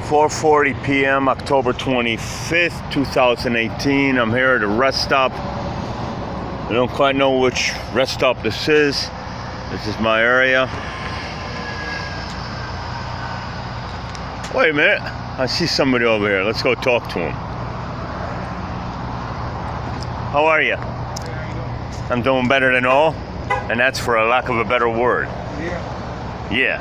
4:40 p.m. October 25th, 2018. I'm here at a rest stop. I don't quite know which rest stop this is. This is my area. Wait a minute. I see somebody over here. Let's go talk to him. How are you? I'm doing better than all, and that's for a lack of a better word. Yeah.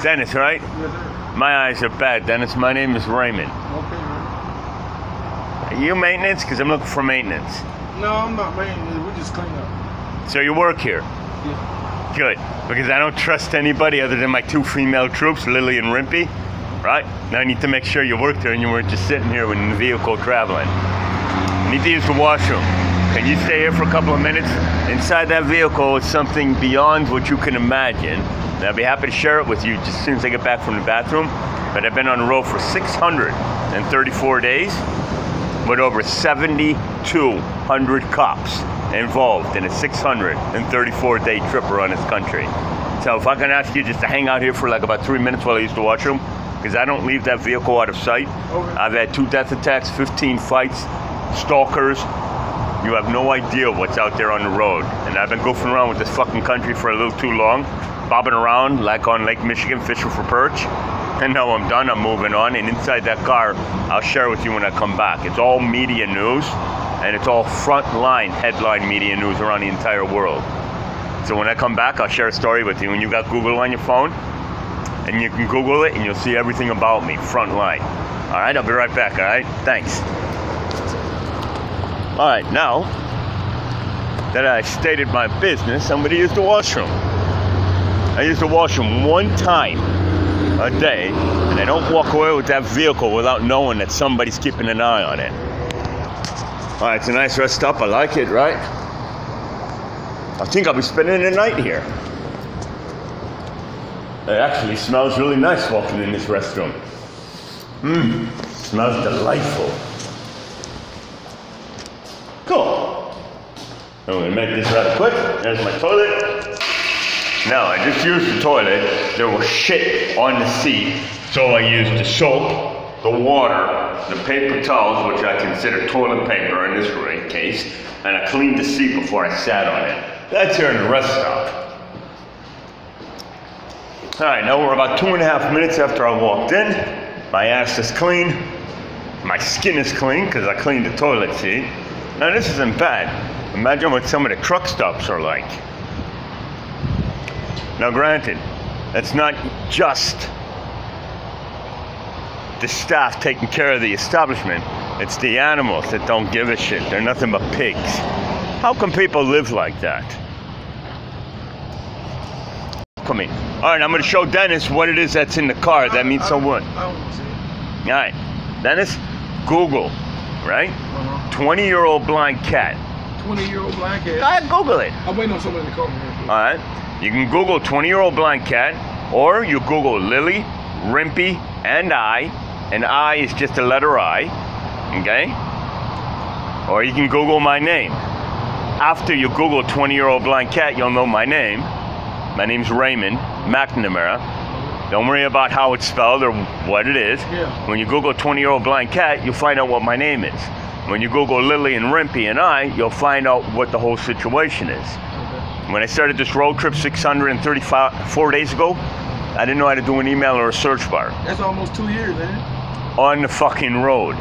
Dennis, right? Yes, sir. My eyes are bad, Dennis. My name is Raymond. Okay, man. Are you maintenance? Because I'm looking for maintenance. No, I'm not maintenance. We just clean up. So you work here? Yeah. Good. Because I don't trust anybody other than my two female troops, Lily and Rimpy. Right? Now I need to make sure you work there and you weren't just sitting here in the vehicle traveling. You need to use the washroom. Can you stay here for a couple of minutes? Inside that vehicle is something beyond what you can imagine. And I'll be happy to share it with you just as soon as I get back from the bathroom. But I've been on the road for 634 days with over 7,200 cops involved in a 634-day trip around this country. So if I can ask you just to hang out here for like about 3 minutes while I use the washroom, because I don't leave that vehicle out of sight. Okay. I've had 2 death attacks, 15 fights, stalkers. You have no idea what's out there on the road. And I've been goofing around with this fucking country for a little too long, bobbing around like on Lake Michigan fishing for perch. And now I'm done, I'm moving on. And inside that car, I'll share with you when I come back. It's all media news, and it's all frontline headline media news around the entire world. So when I come back, I'll share a story with you. And you got Google on your phone, and you can Google it, and you'll see everything about me, frontline. All right, I'll be right back, all right? Thanks. All right, now that I stated my business, I'm gonna use the washroom. I use the washroom 1 time a day, and I don't walk away with that vehicle without knowing that somebody's keeping an eye on it. All right, it's a nice rest stop. I like it, right? I think I'll be spending the night here. It actually smells really nice walking in this restroom. Smells delightful. Cool. I'm gonna make this rather quick. There's my toilet. Now, I just used the toilet. There was shit on the seat, so I used the soap, the water, the paper towels, which I consider toilet paper in this case, and I cleaned the seat before I sat on it. That's here in the rest stop. All right, now we're about 2.5 minutes after I walked in. My ass is clean. My skin is clean because I cleaned the toilet seat. Now this isn't bad. Imagine what some of the truck stops are like. Now granted, that's not just the staff taking care of the establishment. It's the animals that don't give a shit. They're nothing but pigs. How can people live like that? Come in. All right, I'm going to show Dennis what it is that's in the car. That means so what? I don't see it. All right, Dennis, Google, right? 20-year-old blind cat. 20-year-old blind cat. Go ahead, Google it. I'm waiting on somebody to call me. All right, you can Google 20-year-old blind cat, or you Google Lily, Rimpy, and I is just the letter I, okay? Or you can Google my name. After you Google 20-year-old blind cat, you'll know my name. My name's Raymond McNamara. Don't worry about how it's spelled or what it is. Yeah. When you Google 20-year-old blind cat, you'll find out what my name is. When you Google Lily and Rimpy and I, you'll find out what the whole situation is. Okay. When I started this road trip 634 days ago, I didn't know how to do an email or a search bar. That's almost 2 years, ain't it? On the fucking road.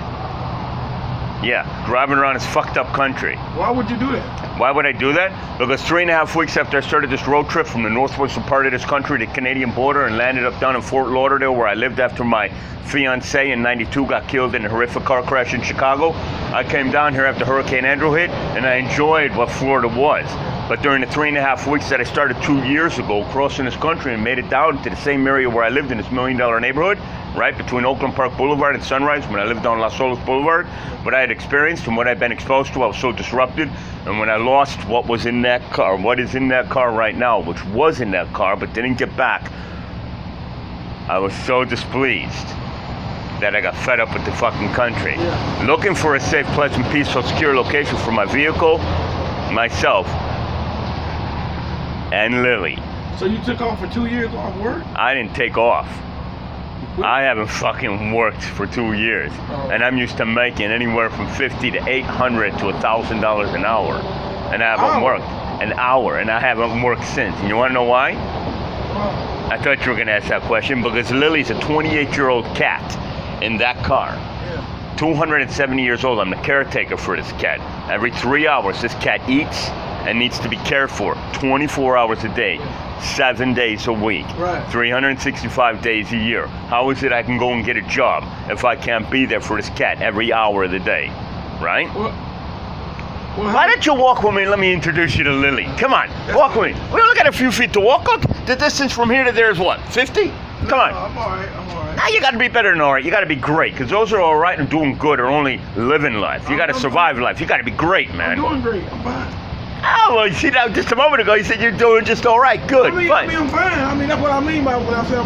Yeah, driving around this fucked up country. Why would you do that? Why would I do that? Because 3.5 weeks after I started this road trip from the northwestern part of this country to the Canadian border and landed up down in Fort Lauderdale where I lived after my fiancée in '92 got killed in a horrific car crash in Chicago, I came down here after Hurricane Andrew hit and I enjoyed what Florida was. But during the 3.5 weeks that I started 2 years ago crossing this country and made it down to the same area where I lived in this $1 million neighborhood, right between Oakland Park Boulevard and Sunrise, when I lived on Las Olas Boulevard, what I had experienced and what I'd been exposed to, I was so disrupted. And when I lost what was in that car, what is in that car right now, which was in that car but didn't get back, I was so displeased that I got fed up with the fucking country. Yeah. Looking for a safe, pleasant, peaceful, secure location for my vehicle, myself, and Lily. So you took off for 2 years off work? I didn't take off. I haven't fucking worked for 2 years, and I'm used to making anywhere from $50 to $800 to $1,000 an hour, and I haven't worked an hour, and I haven't worked since. And you want to know why? I thought you were gonna ask that question because Lily's a 28-year-old cat in that car. 270 years old. I'm the caretaker for this cat. Every 3 hours, this cat eats and needs to be cared for 24 hours a day, 7 days a week, 365 days a year. How is it I can go and get a job if I can't be there for this cat every hour of the day, right? Why don't you walk with me and let me introduce you to Lily? Come on, walk with me. We only got a few feet to walk. Look, the distance from here to there is what, 50? Come on. I'm all right. Now you got to be better than all right. You got to be great, because those who are all right and doing good are only living life. You got to survive life. You got to be great, man. I'm doing great. I'm fine. Oh, well, you see, now just a moment ago you said you're doing just all right. Good, I mean, I'm fine. I mean, that's what I mean by when I say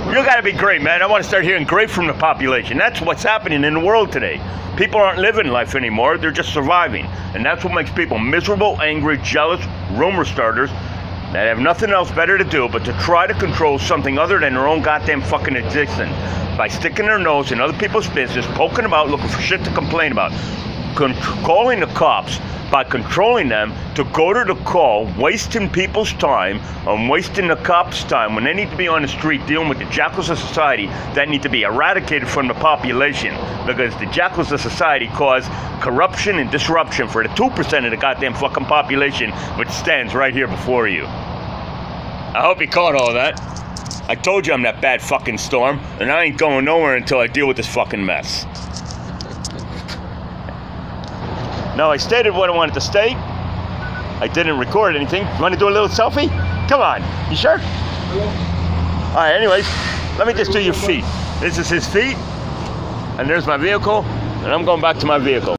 You got to be great, man. I want to start hearing great from the population. That's what's happening in the world today. People aren't living life anymore. They're just surviving. And that's what makes people miserable, angry, jealous, rumor starters that have nothing else better to do but to try to control something other than their own goddamn fucking existence by sticking their nose in other people's business, poking about, looking for shit to complain about, calling the cops by controlling them to go to the call, wasting people's time and wasting the cops' time when they need to be on the street dealing with the jackals of society that need to be eradicated from the population, because the jackals of society cause corruption and disruption for the 2% of the goddamn fucking population which stands right here before you. I hope you caught all that. I told you I'm that bad fucking storm, and I ain't going nowhere until I deal with this fucking mess. Now, I stated what I wanted to state. I didn't record anything. You want to do a little selfie? Come on. You sure? Hello? All right, anyways, let me just do your feet. This is his feet, and there's my vehicle, and I'm going back to my vehicle.